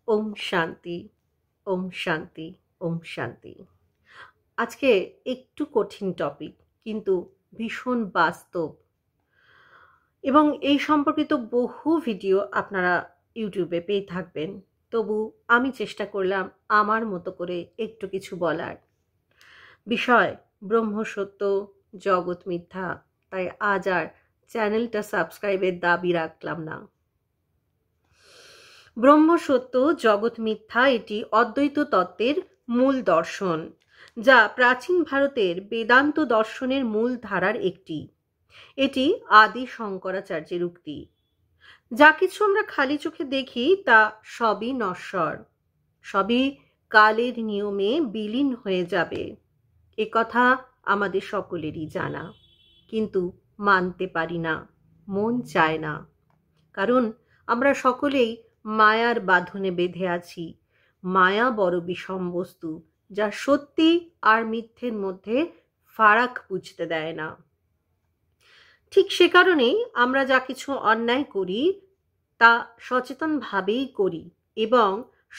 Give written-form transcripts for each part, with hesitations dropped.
ওম শান্তি, ওম শান্তি, ওম শান্তি। আজকে একটু কঠিন টপিক, কিন্তু ভীষণ বাস্তব, এবং এই সম্পর্কিত বহু ভিডিও আপনারা ইউটিউবে পেয়ে থাকবেন। তবু আমি চেষ্টা করলাম আমার মতো করে একটু কিছু বলার। বিষয় ব্রহ্ম সত্য, জগৎ মিথ্যা। তাই আজ আর চ্যানেলটা সাবস্ক্রাইবের দাবি রাখলাম না। ব্রহ্ম সত্য, জগৎ মিথ্যা এটি অদ্বৈত তত্ত্বের মূল দর্শন, যা প্রাচীন ভারতের বেদান্ত দর্শনের মূল ধারার একটি। এটি আদি শঙ্করাচার্যের উক্তি। যা কিছু আমরা খালি চোখে দেখি তা সবই নশ্বর, সবই কালের নিয়মে বিলীন হয়ে যাবে। এ কথা আমাদের সকলেরই জানা, কিন্তু মানতে পারি না, মন চায় না। কারণ আমরা সকলেই মায়ার বাঁধনে বেঁধে আছি। মায়া বড় বিষম বস্তু, যা সত্যি আর মিথ্যের মধ্যে ফারাক বুঝতে দেয় না। ঠিক সে কারণেই আমরা যা কিছু অন্যায় করি তা সচেতনভাবেই করি এবং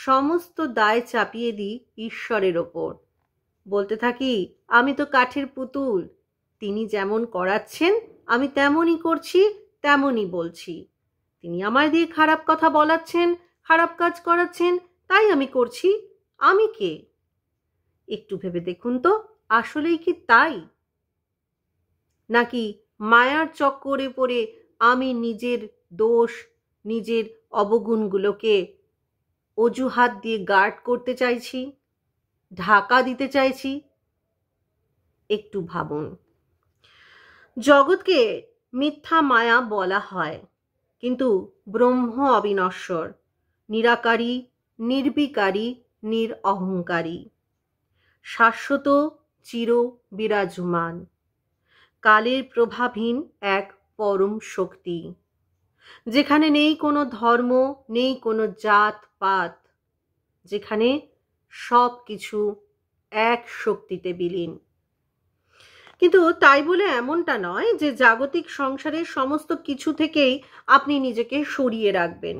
সমস্ত দায় চাপিয়ে দিই ঈশ্বরের ওপর। বলতে থাকি, আমি তো কাঠের পুতুল, তিনি যেমন করাচ্ছেন আমি তেমনই করছি, তেমনই বলছি। তিনি আমায় দিয়ে খারাপ কথা বলাচ্ছেন, খারাপ কাজ করাচ্ছেন, তাই আমি করছি। আমি কে? একটু ভেবে দেখুন তো, আসলেই কি তাই? নাকি মায়ার চক্করে পড়ে আমি নিজের দোষ, নিজের অবগুণগুলোকে অজুহাত দিয়ে গার্ড করতে চাইছি, ঢাকা দিতে চাইছি? একটু ভাবুন। জগৎকে মিথ্যা মায়া বলা হয়, কিন্তু ব্রহ্ম অবিনশ্বর, নিরাকারী, নির্বিকারী, নিরঅহংকারী, শাশ্বত, চির বিরাজমান, কালের প্রভাবহীন এক পরম শক্তি, যেখানে নেই কোনো ধর্ম, নেই কোনো জাত পাত, যেখানে সব কিছু এক শক্তিতে বিলীন। কিন্তু তাই বলে এমনটা নয় যে জাগতিক সংসারের সমস্ত কিছু থেকেই আপনি নিজেকে সরিয়ে রাখবেন।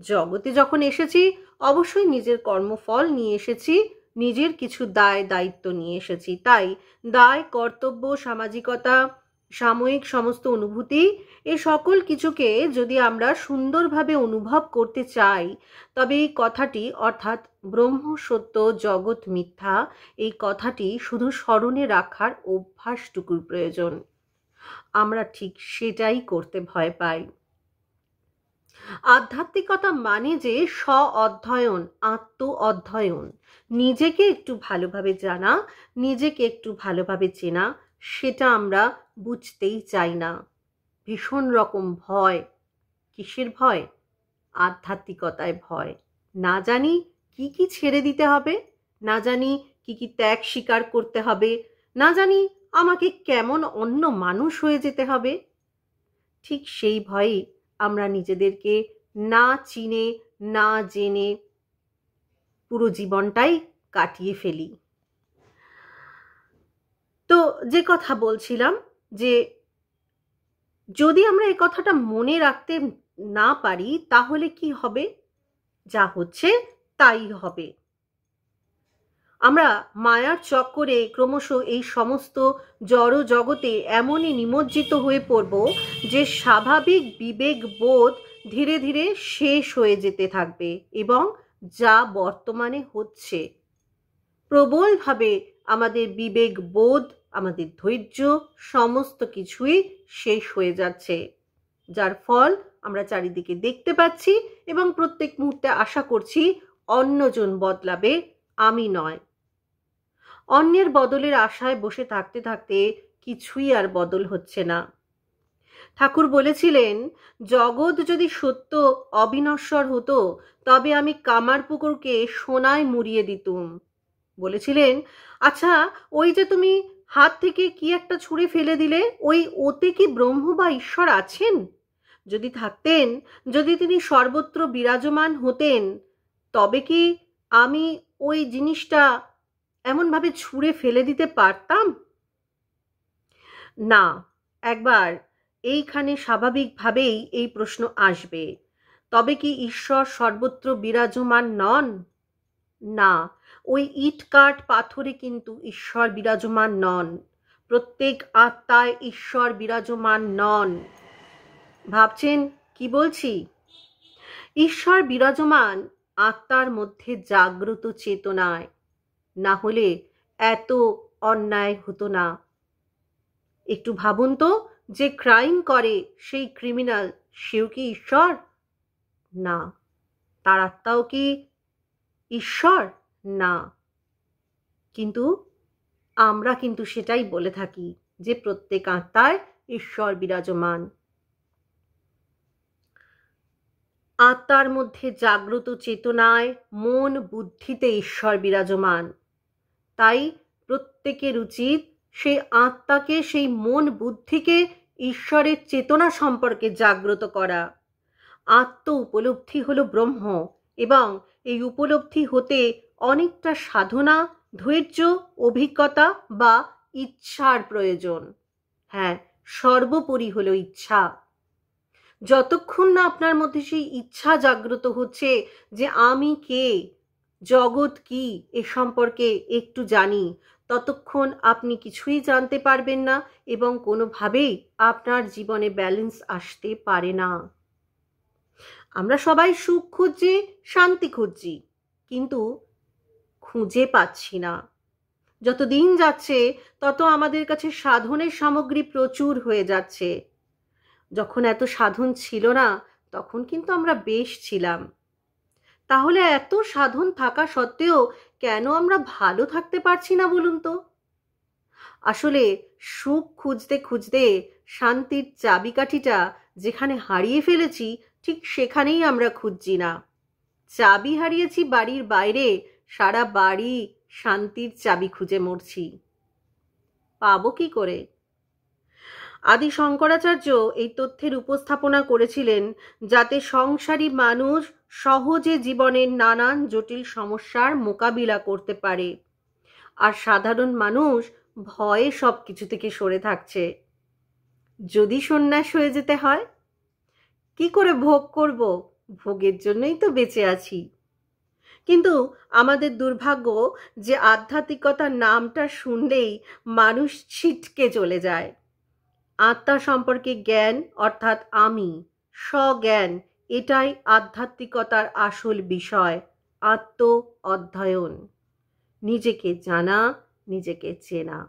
জগতে যখন এসেছি অবশ্যই নিজের কর্মফল নিয়ে এসেছি, নিজের কিছু দায় দায়িত্ব নিয়ে এসেছি। তাই দায়, কর্তব্য, সামাজিকতা, সাময়িক সমস্ত অনুভূতি, এ সকল কিছুকে যদি আমরা সুন্দরভাবে অনুভব করতে চাই, তবে এই কথাটি অর্থাৎ ব্রহ্ম সত্য, জগৎ মিথ্যা, এই কথাটি শুধু স্মরণে রাখার অভ্যাসটুকুর প্রয়োজন। আমরা ঠিক সেটাই করতে ভয় পাই। আধ্যাত্মিকতা মানে যে স্ব অধ্যয়ন, আত্ম অধ্যয়ন, নিজেকে একটু ভালোভাবে জানা, নিজেকে একটু ভালোভাবে চেনা, সেটা আমরা বুঝতেই চাই না। ভীষণ রকম ভয়। কিসের ভয়? আধ্যাত্মিকতায় ভয়। না জানি কি কি ছেড়ে দিতে হবে, না জানি কি কি ত্যাগ স্বীকার করতে হবে, না জানি আমাকে কেমন অন্য মানুষ হয়ে যেতে হবে। ঠিক সেই ভয়েই আমরা নিজেদেরকে না চিনে, না জেনে পুরো জীবনটাই কাটিয়ে ফেলি। তো যে কথা বলছিলাম, যে যদি আমরা এই কথাটা মনে রাখতে না পারি তাহলে কি হবে? যা হচ্ছে তাই হবে। আমরা মায়ার চক্করে ক্রমশ এই সমস্ত জড় জগতে এমনই নিমজ্জিত হয়ে পড়ব যে স্বাভাবিক বিবেক বোধ ধীরে ধীরে শেষ হয়ে যেতে থাকবে, এবং যা বর্তমানে হচ্ছে, প্রবলভাবে আমাদের বিবেক বোধ, আমাদের ধৈর্য, সমস্ত কিছুই শেষ হয়ে যাচ্ছে, যার ফল আমরা চারিদিকে দেখতে পাচ্ছি এবং প্রত্যেক মুহূর্তে আশা করছি অন্যজন বদলাবে, আমি নয়। অন্যের বদলের আশায় বসে থাকতে থাকতে কিছুই আর বদল হচ্ছে না। ঠাকুর বলেছিলেন, জগৎ যদি সত্য অবিনশ্বর হতো তবে আমি কামারপুকুরকে সোনায় মুড়িয়ে দিতুম। বলেছিলেন, আচ্ছা ওই যে তুমি হাত থেকে কি একটা ছুঁড়ে ফেলে দিলে, ওতে কি ব্রহ্ম বা ঈশ্বর আছেন? যদি থাকতেন, যদি তিনি সর্বত্র বিরাজমান হতেন, তবে কি আমি ওই জিনিসটা এমনভাবে ছুঁড়ে ফেলে দিতে পারতাম? না। একবার এইখানে স্বাভাবিকভাবেই এই প্রশ্ন আসবে, তবে কি ঈশ্বর সর্বত্র বিরাজমান নন? না, ওই ইট কাঠ পাথরে কিন্তু ঈশ্বর বিরাজমান নন। প্রত্যেক আত্মায় ঈশ্বর বিরাজমান নন। ভাবছেন কি বলছি? ঈশ্বর বিরাজমান আত্মার মধ্যে জাগ্রত চেতনায়, না হলে এত অন্যায় হতো না। একটু ভাবুন তো, যে ক্রাইম করে সেই ক্রিমিনাল, সেও কি ঈশ্বর? না। তার আত্মাও কি ঈশ্বর? না। কিন্তু আমরা কিন্তু সেটাই বলে থাকি যে প্রত্যেক আত্মায় ঈশ্বর বিরাজমান। আত্মার মধ্যে জাগ্রত চেতনায়, মন বুদ্ধিতে ঈশ্বর বিরাজমান। তাই প্রত্যেকের উচিত সেই আত্মাকে, সেই মন বুদ্ধিকে ঈশ্বরের চেতনা সম্পর্কে জাগ্রত করা। আত্ম উপলব্ধি হলো ব্রহ্ম, এবং এই উপলব্ধি হতে অনেকটা সাধনা, ধৈর্য, অভিজ্ঞতা বা ইচ্ছার প্রয়োজন। হ্যাঁ, সর্বোপরি হলো ইচ্ছা। যতক্ষণ না আপনার মধ্যে সেই ইচ্ছা জাগ্রত হচ্ছে যে আমি কে, জগৎ কি, এ সম্পর্কে একটু জানি, ততক্ষণ আপনি কিছুই জানতে পারবেন না এবং কোনোভাবেই আপনার জীবনে ব্যালেন্স আসতে পারে না। আমরা সবাই সুখ খুঁজছি, শান্তি খুঁজছি, কিন্তু খুঁজে পাচ্ছি না। যত দিন যাচ্ছে তত আমাদের কাছে সাধনের সামগ্রী প্রচুর হয়ে যাচ্ছে। যখন এত সাধন ছিল না, তখন কিন্তু আমরা বেশ ছিলাম। তাহলে এত সাধন থাকা সত্ত্বেও কেন আমরা ভালো থাকতে পারছি না বলুন তো? আসলে সুখ খুঁজতে খুঁজতে শান্তির চাবিকাঠিটা যেখানে হারিয়ে ফেলেছি, ঠিক সেখানেই আমরা খুঁজছি না। চাবি হারিয়েছি বাড়ির বাইরে, সারা বাড়ি শান্তির চাবি খুঁজে মরছি। পাবো কি করে? আদি শঙ্করাচার্য এই তথ্যের উপস্থাপনা করেছিলেন যাতে সংসারী মানুষ সহজে জীবনের নানান জটিল সমস্যার মোকাবিলা করতে পারে, আর সাধারণ মানুষ ভয়ে সব কিছু থেকে সরে থাকছে। যদি সন্ন্যাস হয়ে যেতে হয়, কি করে ভোগ করব? ভোগের জন্যই তো বেঁচে আছি। কিন্তু আমাদের দুর্ভাগ্য যে আধ্যাত্মিকতার নামটা শুনলেই মানুষ ছিটকে চলে যায়। আত্মা সম্পর্কে জ্ঞান, অর্থাৎ আমি, স্বজ্ঞান, এটাই আধ্যাত্মিকতার আসল বিষয়। আত্ম অধ্যয়ন, নিজেকে জানা, নিজেকে চেনা।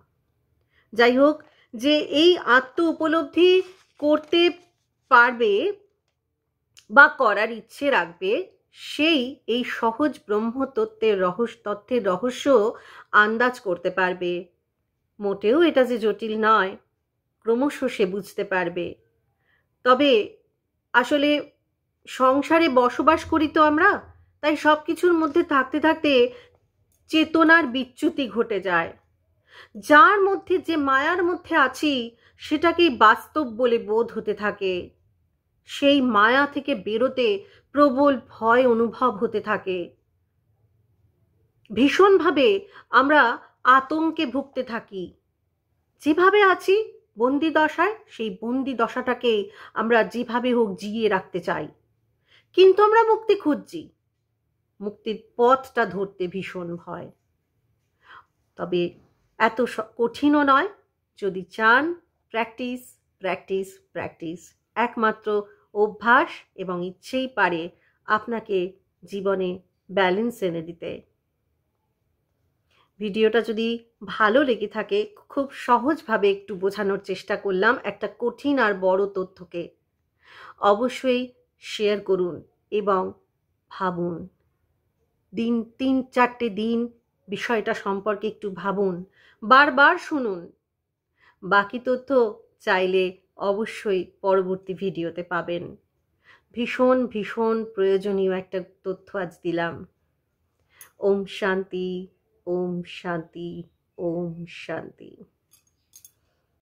যাই হোক, যে এই আত্ম উপলব্ধি করতে পারবে বা করার ইচ্ছে রাখবে, সেই এই সহজ ব্রহ্ম তত্ত্বের রহস্য আন্দাজ করতে পারবে। মোটেও এটা যে জটিল নয়, ক্রমশ সে বুঝতে পারবে। তবে আসলে সংসারে বসবাস করি তো আমরা, তাই সব কিছুর মধ্যে থাকতে থাকতে চেতনার বিচ্যুতি ঘটে যায়। যার মধ্যে, যে মায়ার মধ্যে আছি, সেটাকেই বাস্তব বলে বোধ হতে থাকে। সেই মায়া থেকে বেরোতে প্রবল ভয় অনুভব হতে থাকে। ভীষণভাবে আমরা আতঙ্কে ভুগতে থাকি। যেভাবে আছি বন্দি দশায়, সেই বন্দি দশাটাকে আমরা যেভাবে হোক জিয়ে রাখতে চাই, কিন্তু আমরা মুক্তি খুঁজছি। মুক্তির পথটা ধরতে ভীষণ ভয়। তবে এত কঠিনও নয়। যদি চান, প্র্যাকটিস প্র্যাকটিস প্র্যাকটিস, একমাত্র অভ্যাস এবং ইচ্ছেই পারে আপনাকে জীবনে ব্যালেন্স এনে দিতে। ভিডিওটা যদি ভালো লেগে থাকে, খুব সহজভাবে একটু বোঝানোর চেষ্টা করলাম একটা কঠিন আর বড় তথ্যকে। অবশ্যই শেয়ার করুন এবং ভাবুন। 3-4টে দিন বিষয়টা সম্পর্কে একটু ভাবুন, বারবার শুনুন। বাকি তথ্য চাইলে অবশ্যই পরবর্তী ভিডিওতে পাবেন। ভীষণ ভীষণ প্রয়োজনীয় একটা তথ্য আজ দিলাম। ওম শান্তি, ওম শান্তি, ওম শান্তি।